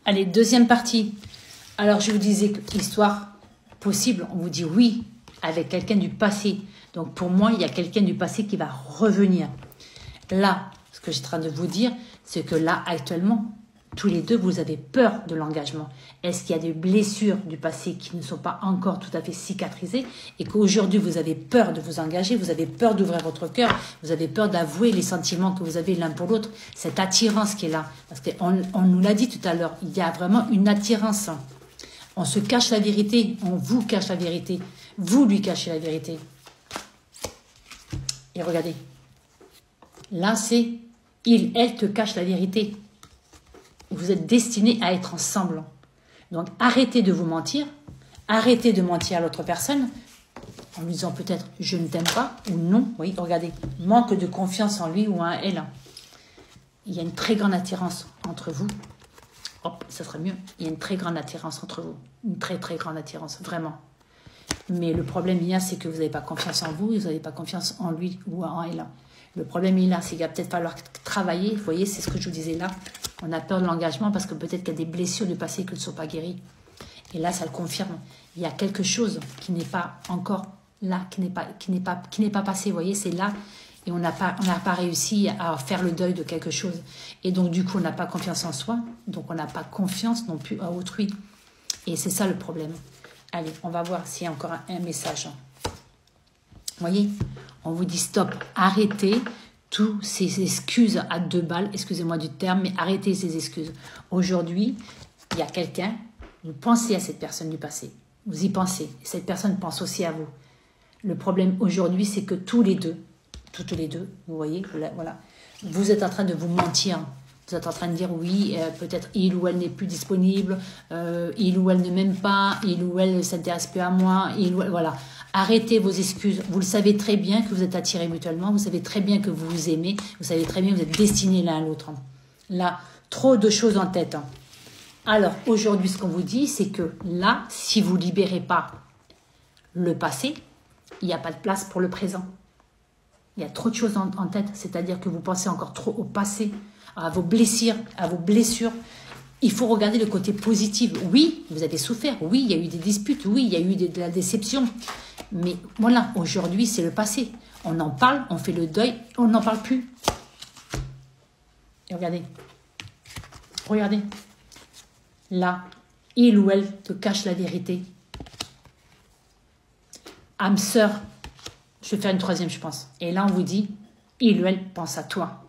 Allez, deuxième partie. Alors, je vous disais que l'histoire possible, on vous dit oui, avec quelqu'un du passé. Donc, pour moi, il y a quelqu'un du passé qui va revenir. Là, ce que je suis en train de vous dire, c'est que là, actuellement, tous les deux, vous avez peur de l'engagement. Est-ce qu'il y a des blessures du passé qui ne sont pas encore tout à fait cicatrisées et qu'aujourd'hui, vous avez peur de vous engager, vous avez peur d'ouvrir votre cœur, vous avez peur d'avouer les sentiments que vous avez l'un pour l'autre, cette attirance qui est là. Parce qu'on nous l'a dit tout à l'heure, il y a vraiment une attirance. On se cache la vérité, on vous cache la vérité, vous lui cachez la vérité. Et regardez, là c'est elle te cache la vérité. Vous êtes destinés à être ensemble. Donc arrêtez de vous mentir, arrêtez de mentir à l'autre personne en lui disant peut-être je ne t'aime pas ou non. Oui, regardez, manque de confiance en lui ou en elle. Il y a une très grande attirance entre vous. Hop, ça serait mieux. Il y a une très grande attirance entre vous. Une très très grande attirance, vraiment. Mais le problème, il y a, c'est que vous n'avez pas confiance en vous, vous n'avez pas confiance en lui ou en elle. Le problème, il y a, c'est qu'il va peut-être falloir travailler. Vous voyez, c'est ce que je vous disais là. On a peur de l'engagement parce que peut-être qu'il y a des blessures du passé qui ne sont pas guéries. Et là, ça le confirme. Il y a quelque chose qui n'est pas encore là, qui n'est pas passé. Vous voyez, c'est là. Et on n'a pas réussi à faire le deuil de quelque chose. Et donc, du coup, on n'a pas confiance en soi. Donc, on n'a pas confiance non plus à autrui. Et c'est ça le problème. Allez, on va voir s'il y a encore un message. Vous voyez, on vous dit stop, arrêtez toutes ces excuses à 2 balles, excusez-moi du terme, mais arrêtez ces excuses. Aujourd'hui, il y a quelqu'un, vous pensez à cette personne du passé, vous y pensez, cette personne pense aussi à vous. Le problème aujourd'hui, c'est que tous les deux, vous voyez, voilà, vous êtes en train de vous mentir. Vous êtes en train de dire oui, peut-être il ou elle n'est plus disponible, il ou elle ne m'aime pas, il ou elle ne s'intéresse plus à moi, voilà. Arrêtez vos excuses. Vous le savez très bien que vous êtes attirés mutuellement, vous savez très bien que vous vous aimez, vous savez très bien que vous êtes destinés l'un à l'autre. Là, trop de choses en tête. Alors, aujourd'hui, ce qu'on vous dit, c'est que là, si vous ne libérez pas le passé, il n'y a pas de place pour le présent. Il y a trop de choses en tête, c'est-à-dire que vous pensez encore trop au passé, à vos blessures, Il faut regarder le côté positif. Oui, vous avez souffert. Oui, il y a eu des disputes. Oui, il y a eu de la déception. Mais voilà, aujourd'hui, c'est le passé. On en parle, on fait le deuil, on n'en parle plus. Et regardez. Regardez. Là, il ou elle te cache la vérité. Âme sœur. Je vais faire une troisième, je pense. Et là, on vous dit, il ou elle pense à toi.